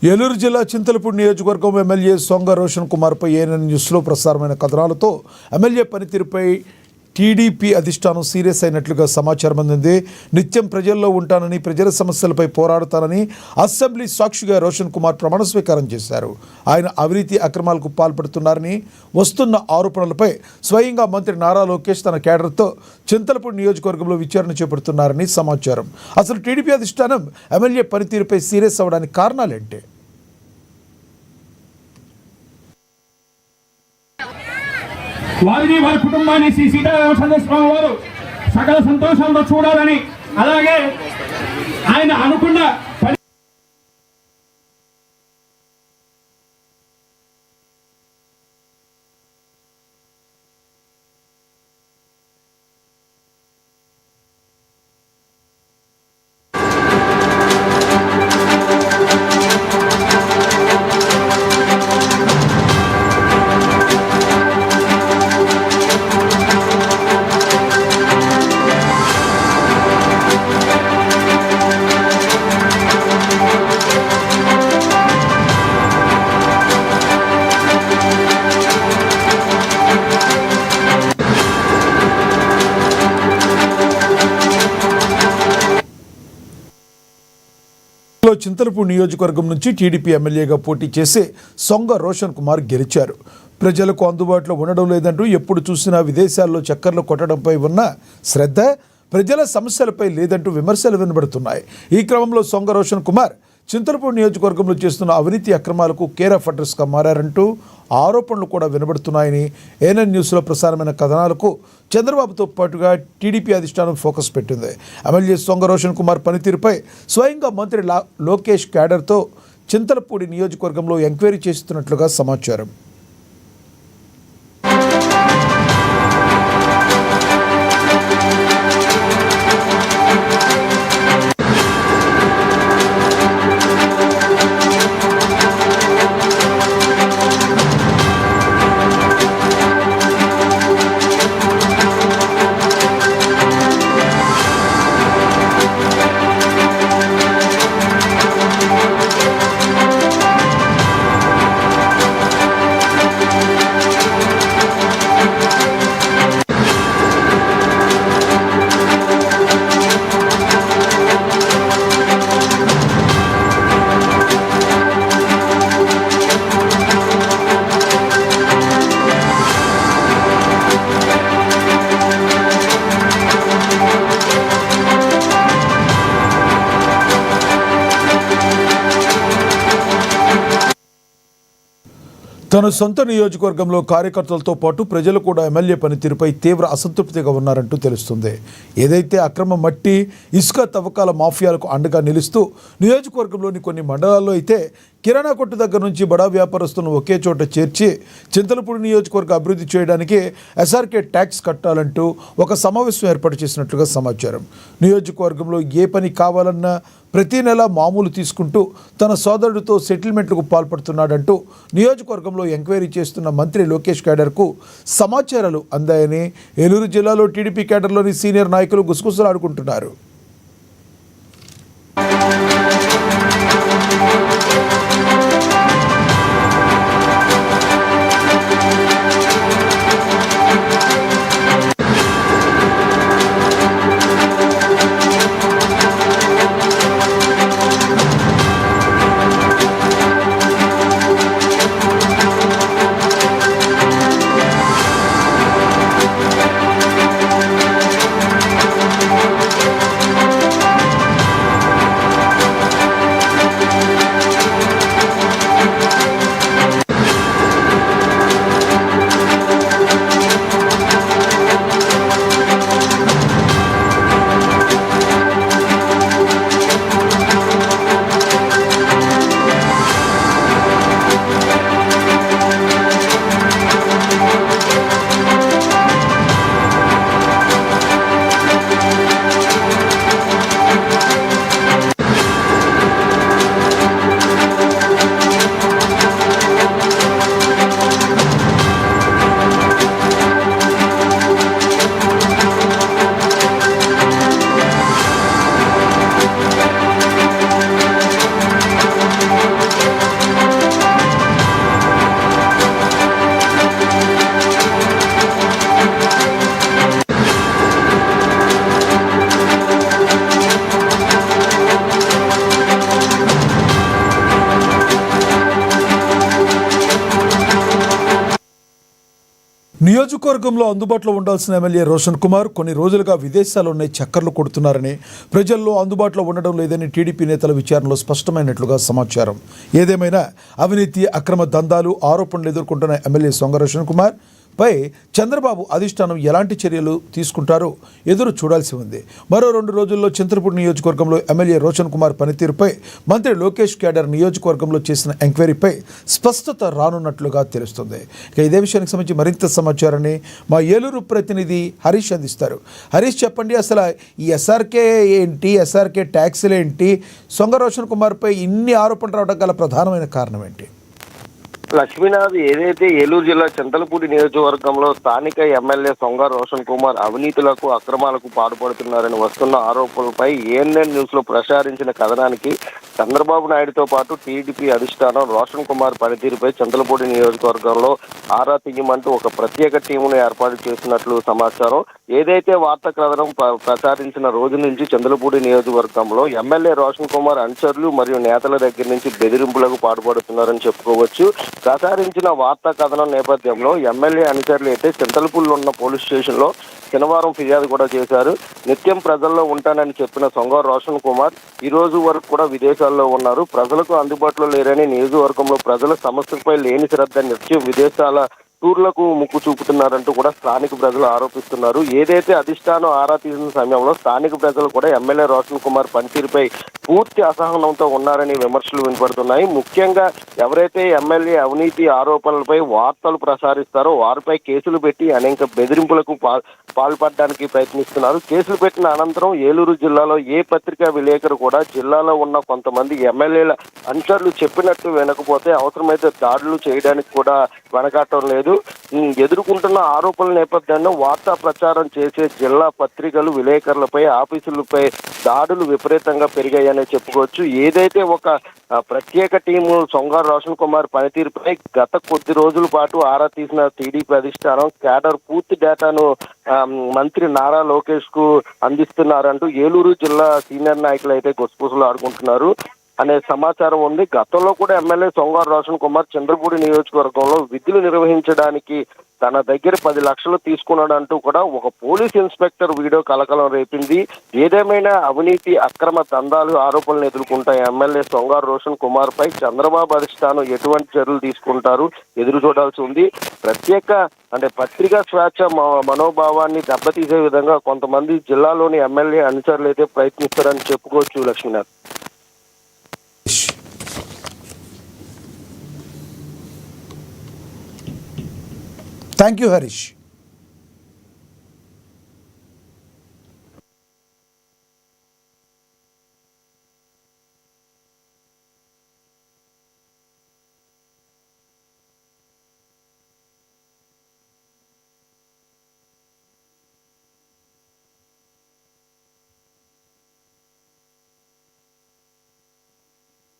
ఏలూరు జిల్లా చింతలపూడి నియోజకవర్గం ఎమ్మెల్యే సొంగ రోషన్ కుమార్పై ఏఎన్ఎన్ న్యూస్లో ప్రసారమైన కథనాలతో ఎమ్మెల్యే పనితీరుపై టీడీపీ అధిష్టానం సీరియస్ అయినట్లుగా సమాచారం అందింది. నిత్యం ప్రజల్లో ఉంటానని, ప్రజల సమస్యలపై పోరాడతానని అసెంబ్లీ సాక్షిగా రోషన్ కుమార్ ప్రమాణ స్వీకారం చేశారు. ఆయన అవినీతి అక్రమాలకు పాల్పడుతున్నారని వస్తున్న ఆరోపణలపై స్వయంగా మంత్రి నారా లోకేష్ తన కేడర్తో చింతలపూడి నియోజకవర్గంలో విచారణ చేపడుతున్నారని సమాచారం. అసలు టీడీపీ అధిష్టానం ఎమ్మెల్యే పనితీరుపై సీరియస్ అవ్వడానికి కారణాలేంటి? వారిని వారి కుటుంబాన్ని శ్రీ సీతారామ స్వామి వారు సకల సంతోషంతో చూడాలని, అలాగే ఆయన అనుకున్న చింతలపూడి నియోజకవర్గం నుంచి టీడీపీ ఎమ్మెల్యేగా పోటీ చేసి సొంగ రోషన్ కుమార్ గెలిచారు. ప్రజలకు అందుబాటులో ఉండడం లేదంటూ ఎప్పుడు చూసినా విదేశాల్లో చక్కర్లు కొట్టడంపై ఉన్న శ్రద్ధ ప్రజల సమస్యలపై లేదంటూ విమర్శలు వినబడుతున్నాయి. ఈ క్రమంలో సొంగ రోషన్ కుమార్ చింతలపూడి నియోజకవర్గంలో చేస్తున్న అవినీతి అక్రమాలకు కేర్ ఆఫ్ అడ్రస్గా మారారంటూ ఆరోపణలు కూడా వినబడుతున్నాయని ఏఎన్ఎన్ న్యూస్లో ప్రసారమైన కథనాలకు చంద్రబాబుతో పాటుగా టీడీపీ అధిష్టానం ఫోకస్ పెట్టింది. ఎమ్మెల్యే సొంగ రోషన్ కుమార్ పనితీరుపై స్వయంగా మంత్రి లోకేష్ క్యాడర్తో చింతలపూడి నియోజకవర్గంలో ఎంక్వైరీ చేస్తున్నట్లుగా సమాచారం. తన సొంత నియోజకవర్గంలో కార్యకర్తలతో పాటు ప్రజలు కూడా ఎమ్మెల్యే పనితీరుపై తీవ్ర అసంతృప్తిగా ఉన్నారంటూ తెలుస్తుంది. ఏదైతే అక్రమ మట్టి, ఇసుక తవ్వకాల మాఫియాలకు అండగా నిలుస్తూ నియోజకవర్గంలోని కొన్ని మండలాల్లో అయితే కిరాణా కొట్టు దగ్గర నుంచి బడా వ్యాపారస్తులను ఒకే చోట చేర్చి చింతలపూడి నియోజకవర్గ అభివృద్ధి చేయడానికి ఎస్ఆర్కే ట్యాక్స్ కట్టాలంటూ ఒక సమావేశం ఏర్పాటు చేసినట్లుగా సమాచారం. నియోజకవర్గంలో ఏ పని కావాలన్నా ప్రతి నెల మామూలు తీసుకుంటూ తన సోదరుడితో సెటిల్మెంట్లకు పాల్పడుతున్నాడంటూ నియోజకవర్గంలో ఎంక్వైరీ చేస్తున్న మంత్రి లోకేష్ క్యాడర్కు సమాచారాలు అందాయని ఏలూరు జిల్లాలో టీడీపీ క్యాడర్లోని సీనియర్ నాయకులు గుసగుసలాడుకుంటున్నారు. నియోజకవర్గంలో అందుబాటులో ఉండాల్సిన ఎమ్మెల్యే రోషన్ కుమార్ కొన్ని రోజులుగా విదేశాల్లో ఉన్నాయి చక్కర్లు కొడుతున్నారని, ప్రజల్లో అందుబాటులో ఉండడం లేదని టీడీపీ నేతల విచారణలో స్పష్టమైనట్లుగా సమాచారం. ఏదేమైనా అవినీతి, అక్రమ దందాలు, ఆరోపణలు ఎదుర్కొంటున్న ఎమ్మెల్యే సొంగ రోషన్ కుమార్ పై చంద్రబాబు అధిష్టానం ఎలాంటి చర్యలు తీసుకుంటారో ఎదురు చూడాల్సి ఉంది. మరో 2 రోజుల్లో చింతలపూడి నియోజకవర్గంలో ఎమ్మెల్యే రోషన్ కుమార్ పనితీరుపై మంత్రి లోకేష్ క్యాడర్ నియోజకవర్గంలో చేసిన ఎంక్వైరీపై స్పష్టత రానున్నట్లుగా తెలుస్తుంది. ఇక ఇదే విషయానికి సంబంధించి మరింత సమాచారాన్ని మా ఏలూరు ప్రతినిధి హరీష్ అందిస్తారు. హరీష్, చెప్పండి, అసలు ఈ ఎస్ఆర్కే ఏంటి, ఎస్ఆర్కే ట్యాక్సీలు ఏంటి, సొంగ రోషన్ కుమార్పై ఇన్ని ఆరోపణలు రావడం గల ప్రధానమైన కారణం ఏంటి? లక్ష్మీనాథ్, ఏదైతే ఏలూరు జిల్లా చింతలపూడి నియోజకవర్గంలో స్థానిక ఎమ్మెల్యే సొంగ రోషన్ కుమార్ అవినీతులకు, అక్రమాలకు పాల్పడుతున్నారని వస్తున్న ఆరోపణలపై ఏఎన్ఎన్ న్యూస్ లో ప్రసారించిన కథనానికి చంద్రబాబు నాయుడుతో పాటు టీడీపీ అధిష్టానం రోషన్ కుమార్ పనితీరుపై చింతలపూడి నియోజకవర్గంలో ఆరా తీయమంటూ ఒక ప్రత్యేక టీమును ఏర్పాటు చేసినట్లు సమాచారం. ఏదైతే వార్తా కథనం ప్రసారించిన రోజు నుంచి చంద్రపూడి నియోజకవర్గంలో ఎమ్మెల్యే రోషన్ కుమార్ అనుచరులు మరియు నేతల దగ్గర నుంచి బెదిరింపులకు పాల్పడుతున్నారని చెప్పుకోవచ్చు. ప్రసారించిన వార్తా కథనం నేపథ్యంలో ఎమ్మెల్యే అనుచరులు అయితే చింతలపూడిలో ఉన్న పోలీస్ స్టేషన్లో శనివారం ఫిర్యాదు కూడా చేశారు. నిత్యం ప్రజల్లో ఉంటానని చెప్పిన సొంగ రోషన్ కుమార్ ఈ రోజు వరకు కూడా విదేశాల్లో ఉన్నారు. ప్రజలకు అందుబాటులో లేరని, నియోజకవర్గంలో ప్రజల సమస్యలపై లేని శ్రద్ధ, నిత్యం విదేశాల టూర్లకు ముక్కు చూపుతున్నారంటూ కూడా స్థానిక ప్రజలు ఆరోపిస్తున్నారు. ఏదైతే అధిష్టానం ఆరా తీసిన సమయంలో స్థానిక ప్రజలు కూడా ఎమ్మెల్యే రోషన్ కుమార్ పనితీరుపై పూర్తి అసహనంతో ఉన్నారని విమర్శలు వినపడుతున్నాయి. ముఖ్యంగా ఎవరైతే ఎమ్మెల్యే అవినీతి ఆరోపణలపై వార్తలు ప్రసారిస్తారో వారిపై కేసులు పెట్టి అనేక బెదిరింపులకు పాల్పడడానికి ప్రయత్నిస్తున్నారు. కేసులు పెట్టిన అనంతరం ఏలూరు జిల్లాలో ఏ పత్రికా విలేకరు కూడా జిల్లాలో ఉన్న కొంతమంది ఎమ్మెల్యేల అనుచరులు చెప్పినట్టు వినకపోతే అవసరమైతే దాడులు చేయడానికి కూడా వెనకాటం లేదు. ఎదుర్కొంటున్న ఆరోపణల నేపథ్యంలో వార్తా ప్రచారం చేసే జిల్లా పత్రికలు, విలేకరులపై, ఆఫీసులపై దాడులు విపరీతంగా పెరిగాయని చెప్పుకోవచ్చు. ఏదైతే ఒక ప్రత్యేక టీము సొంగ రోషన్ కుమార్ పనితీరుపై గత కొద్ది రోజుల పాటు ఆరా తీసిన టీడీపీ అధిష్టానం క్యాడర్ పూర్తి డేటాను మంత్రి నారా లోకేష్ కు అందిస్తున్నారంటూ ఏలూరు జిల్లా సీనియర్ నాయకులు అయితే గుసగుసలు ఆడుకుంటున్నారు అనే సమాచారం ఉంది. గతంలో కూడా ఎమ్మెల్యే సొంగ రోషన్ కుమార్ చంద్రపూడి నియోజకవర్గంలో విధులు నిర్వహించడానికి తన దగ్గర 10 లక్షలు తీసుకున్నాడంటూ కూడా ఒక పోలీస్ ఇన్స్పెక్టర్ వీడియో కలకలం రేపింది. ఏదేమైనా అవినీతి, అక్రమ దందాలు ఆరోపణలు ఎదుర్కొంటాయి ఎమ్మెల్యే సొంగ రోషన్ కుమార్ పై చంద్రబాబు అధిష్టానం ఎటువంటి చర్యలు తీసుకుంటారు ఎదురు చూడాల్సి ఉంది. పత్రికా స్వేచ్ఛ మనోభావాన్ని దెబ్బతీసే విధంగా కొంతమంది జిల్లాలోని ఎమ్మెల్యే అనుచరులు అయితే ప్రయత్నిస్తారని చెప్పుకోవచ్చు. Lakshminath, thank you Harish.